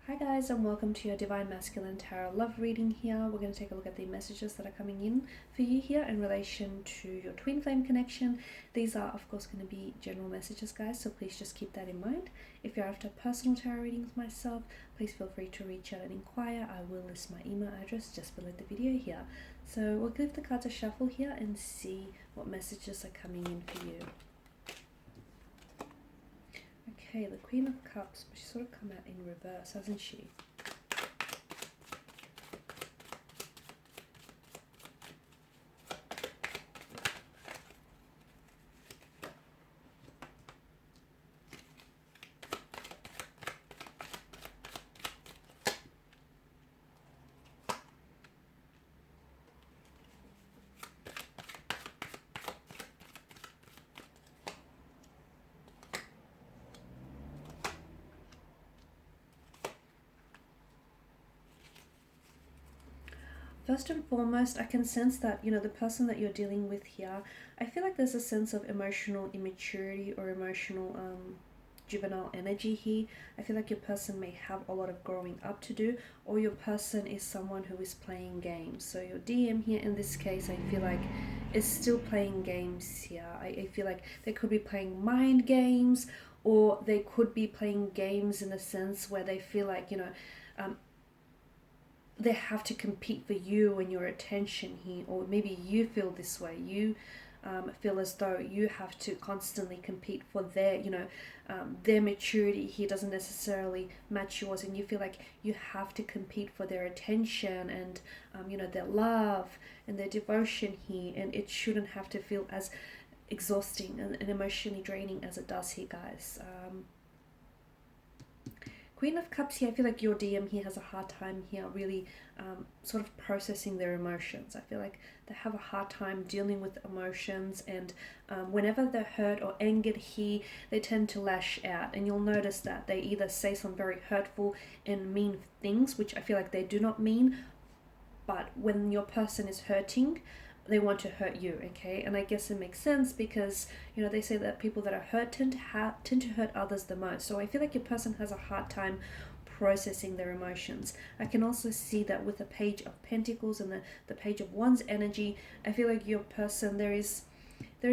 Hi guys, and welcome to your Divine Masculine Tarot Love reading here. We're going to take a look at the messages that are coming in for you here in relation to your twin flame connection. These are of course going to be general messages guys, so please just keep that in mind. If you're after personal tarot readings myself, please feel free to reach out and inquire. I will list my email address just below the video here. So we'll give the cards a shuffle here and see what messages are coming in for you. Okay, the Queen of Cups, but she's sort of come out in reverse, hasn't she? First and foremost, I can sense that, the person that you're dealing with here, I feel like there's a sense of emotional immaturity or emotional juvenile energy here. I feel like your person may have a lot of growing up to do, or your person is someone who is playing games. So your DM here in this case, I feel like is still playing games here. I feel like they could be playing mind games, or they could be playing games in a sense where they feel like, they have to compete for you and your attention here, or maybe you feel this way. You feel as though you have to constantly compete for their maturity here doesn't necessarily match yours, and you feel like you have to compete for their attention and their love and their devotion here, and it shouldn't have to feel as exhausting and emotionally draining as it does here, guys. Queen of Cups here, I feel like your DM here has a hard time here really sort of processing their emotions. I feel like they have a hard time dealing with emotions, and whenever they're hurt or angered here, they tend to lash out. And you'll notice that they either say some very hurtful and mean things, which I feel like they do not mean, but when your person is hurting, they want to hurt you, okay? And I guess it makes sense because they say that people that are hurt tend to hurt others the most. So I feel like your person has a hard time processing their emotions. I can also see that with the Page of Pentacles and the Page of Wands energy. I feel like your person, there is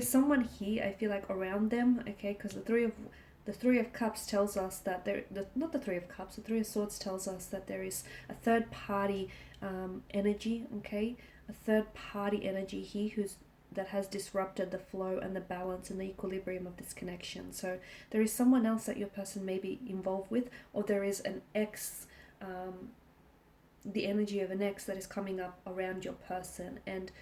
someone here, I feel like, around them, okay? Because the Three of Cups tells us that not the Three of Cups, the Three of Swords tells us that there is a third party energy, okay? A third party energy here that has disrupted the flow and the balance and the equilibrium of this connection. So there is someone else that your person may be involved with, or there is an ex, the energy of an ex that is coming up around your person, and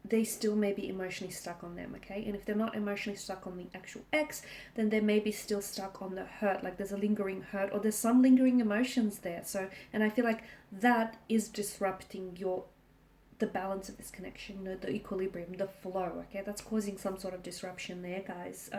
they still may be emotionally stuck on them, okay? And if they're not emotionally stuck on the actual ex, then they may be still stuck on the hurt, like there's a lingering hurt or there's some lingering emotions there. So, and I feel like that is disrupting the balance of this connection, the equilibrium, the flow, okay? That's causing some sort of disruption there, guys.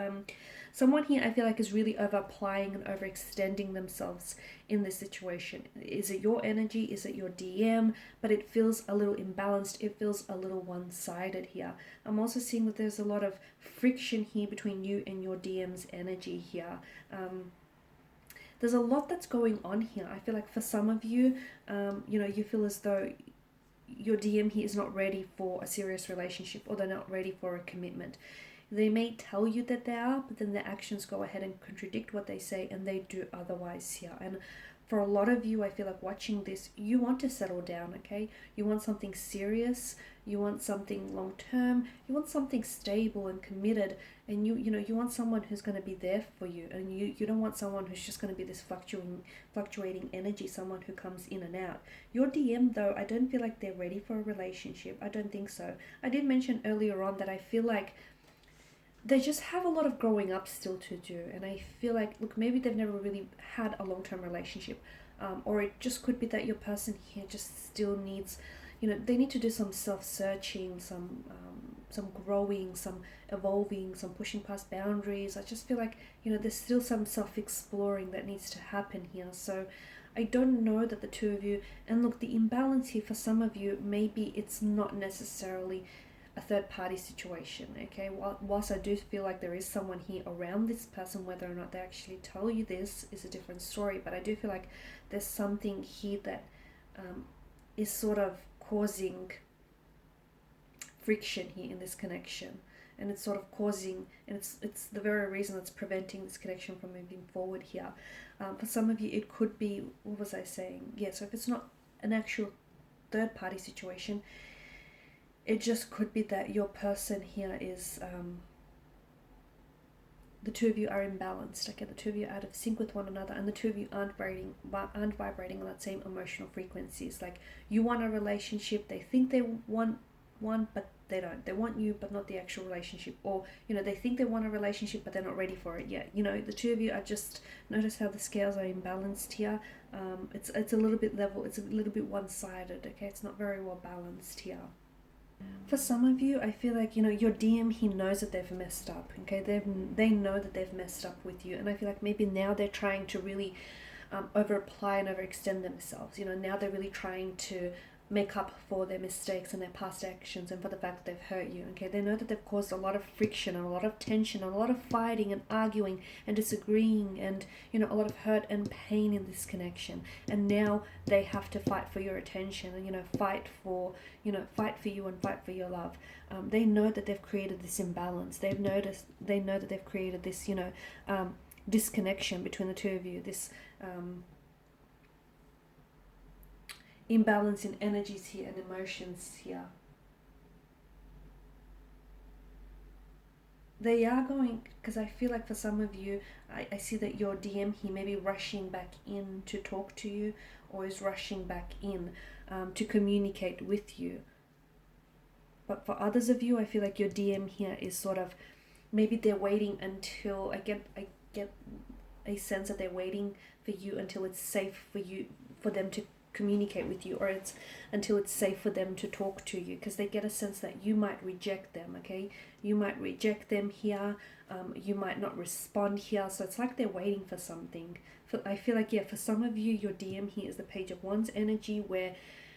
Someone here I feel like is really over applying and overextending themselves in this situation. Is it your energy? Is it your DM? But it feels a little imbalanced. It feels a little one-sided here. I'm also seeing that there's a lot of friction here between you and your DM's energy here. There's a lot that's going on here. I feel like for some of you, you feel as though your DM here is not ready for a serious relationship, or they're not ready for a commitment. They may tell you that they are, but then their actions go ahead and contradict what they say, and they do otherwise here. And for a lot of you, I feel like watching this, you want to settle down, okay? You want something serious, you want something long term, you want something stable and committed, and you want someone who's going to be there for you, and you don't want someone who's just going to be this fluctuating energy, someone who comes in and out. Your DM though, I don't feel like they're ready for a relationship. I don't think so. I did mention earlier on that I feel like they just have a lot of growing up still to do, and I feel like, look, maybe they've never really had a long-term relationship, or it just could be that your person here just still needs, they need to do some self-searching, some growing, some evolving, some pushing past boundaries. I just feel like, there's still some self-exploring that needs to happen here. So I don't know that the two of you, and look, the imbalance here for some of you, maybe it's not necessarily a third party situation. Okay, whilst I do feel like there is someone here around this person, whether or not they actually tell you this is a different story, but I do feel like there's something here that is sort of causing friction here in this connection, and it's sort of causing, and it's the very reason that's preventing this connection from moving forward here. For some of you, it could be, what was I saying? Yeah, so if it's not an actual third party situation, it just could be that your person here is, the two of you are imbalanced, okay? The two of you are out of sync with one another, and the two of you aren't vibrating on that same emotional frequencies. Like, you want a relationship, they think they want one, but they don't. They want you, but not the actual relationship. Or, they think they want a relationship, but they're not ready for it yet. The two of you are just, notice how the scales are imbalanced here. It's a little bit level, it's a little bit one-sided, okay? It's not very well balanced here. For some of you, I feel like, your DM, he knows that they've messed up, okay? They know that they've messed up with you, and I feel like maybe now they're trying to really over-apply and overextend themselves. Now they're really trying to make up for their mistakes and their past actions and for the fact that they've hurt you, okay? They know that they've caused a lot of friction and a lot of tension and a lot of fighting and arguing and disagreeing and, a lot of hurt and pain in this connection. And now they have to fight for your attention and, fight for you and fight for your love. They know that they've created this imbalance. They know that they've created this, disconnection between the two of you, this imbalance in energies here and emotions here. They are going, because I feel like for some of you, I see that your DM, he may be rushing back in to talk to you, or is rushing back in to communicate with you. But for others of you, I feel like your DM here is sort of, maybe they're waiting until, I get a sense that they're waiting for you until it's safe for them to communicate with you, or it's until it's safe for them to talk to you, because they get a sense that you might reject them, okay? You might reject them here, you might not respond here, so it's like they're waiting for something. I feel like, for some of you, your DM here is the Page of Wands energy, where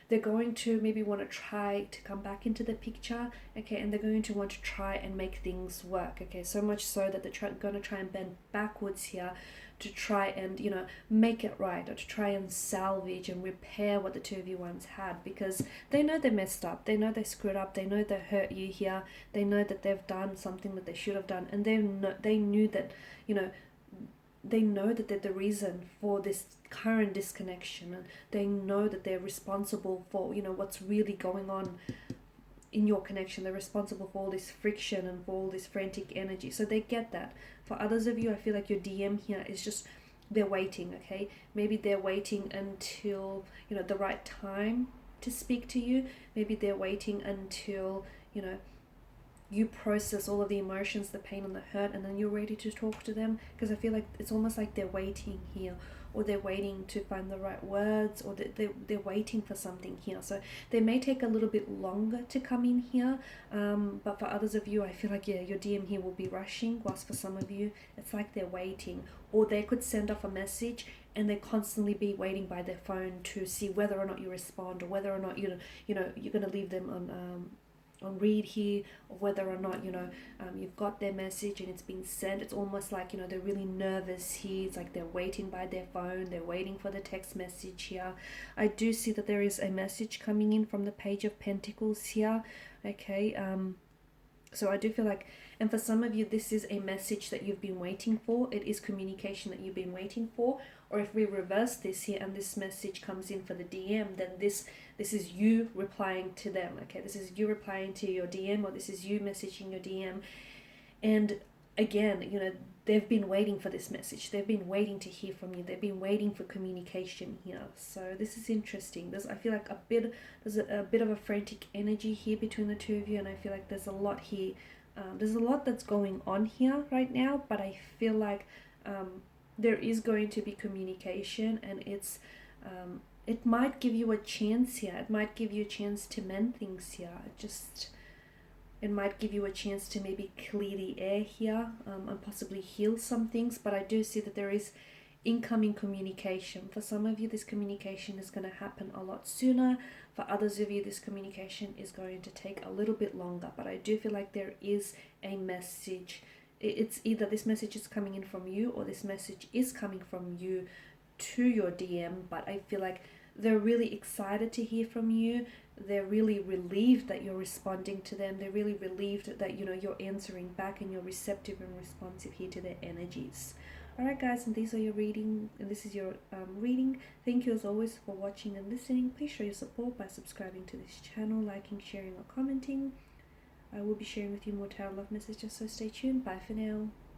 they're going to maybe want to try to come back into the picture, okay, and they're going to want to try and make things work, okay, so much so that they're going to try and bend backwards here to try and, make it right, or to try and salvage and repair what the two of you once had, because they know they messed up, they know they screwed up, they know they hurt you here, they know that they've done something that they should have done, and they knew that, they know that they're the reason for this current disconnection, and they know that they're responsible for, what's really going on in your connection. They're responsible for all this friction and for all this frantic energy, so they get that. For others of you, I feel like your DM here is just, they're waiting, okay? Maybe they're waiting until, the right time to speak to you. Maybe they're waiting until, you process all of the emotions, the pain and the hurt, and then you're ready to talk to them, because I feel like it's almost like they're waiting here, or they're waiting to find the right words, or they're waiting for something here. So they may take a little bit longer to come in here, but for others of you, I feel like, your DM here will be rushing, whilst for some of you, it's like they're waiting, or they could send off a message and they constantly be waiting by their phone to see whether or not you respond, or whether or not, you're going to leave them on read here, or whether or not you've got their message and it's been sent. It's almost like they're really nervous here. It's like they're waiting by their phone, they're waiting for the text message here. I do see that there is a message coming in from the Page of Pentacles here, okay? So I do feel like, and for some of you, this is a message that you've been waiting for. It is communication that you've been waiting for. Or if we reverse this here and this message comes in for the DM, then this is you replying to them, okay? This is you replying to your DM, or this is you messaging your DM. And again, they've been waiting for this message. They've been waiting to hear from you. They've been waiting for communication here. So this is interesting. I feel like there's a bit of a frantic energy here between the two of you, and I feel like there's a lot here. There's a lot that's going on here right now, but I feel like there is going to be communication, and it might give you a chance here. It might give you a chance to mend things here. It might give you a chance to maybe clear the air here, and possibly heal some things. But I do see that there is incoming communication. For some of you, this communication is going to happen a lot sooner. For others of you, this communication is going to take a little bit longer. But I do feel like there is a message. It's either this message is coming in from you, or this message is coming from you to your DM. But I feel like they're really excited to hear from you. They're really relieved that you're responding to them. They're really relieved that, you know, you're answering back and you're receptive and responsive here to their energies. Alright guys, and these are your reading, and this is your reading. Thank you as always for watching and listening. Please show your support by subscribing to this channel, liking, sharing or commenting. I will be sharing with you more tarot love messages, so stay tuned. Bye for now.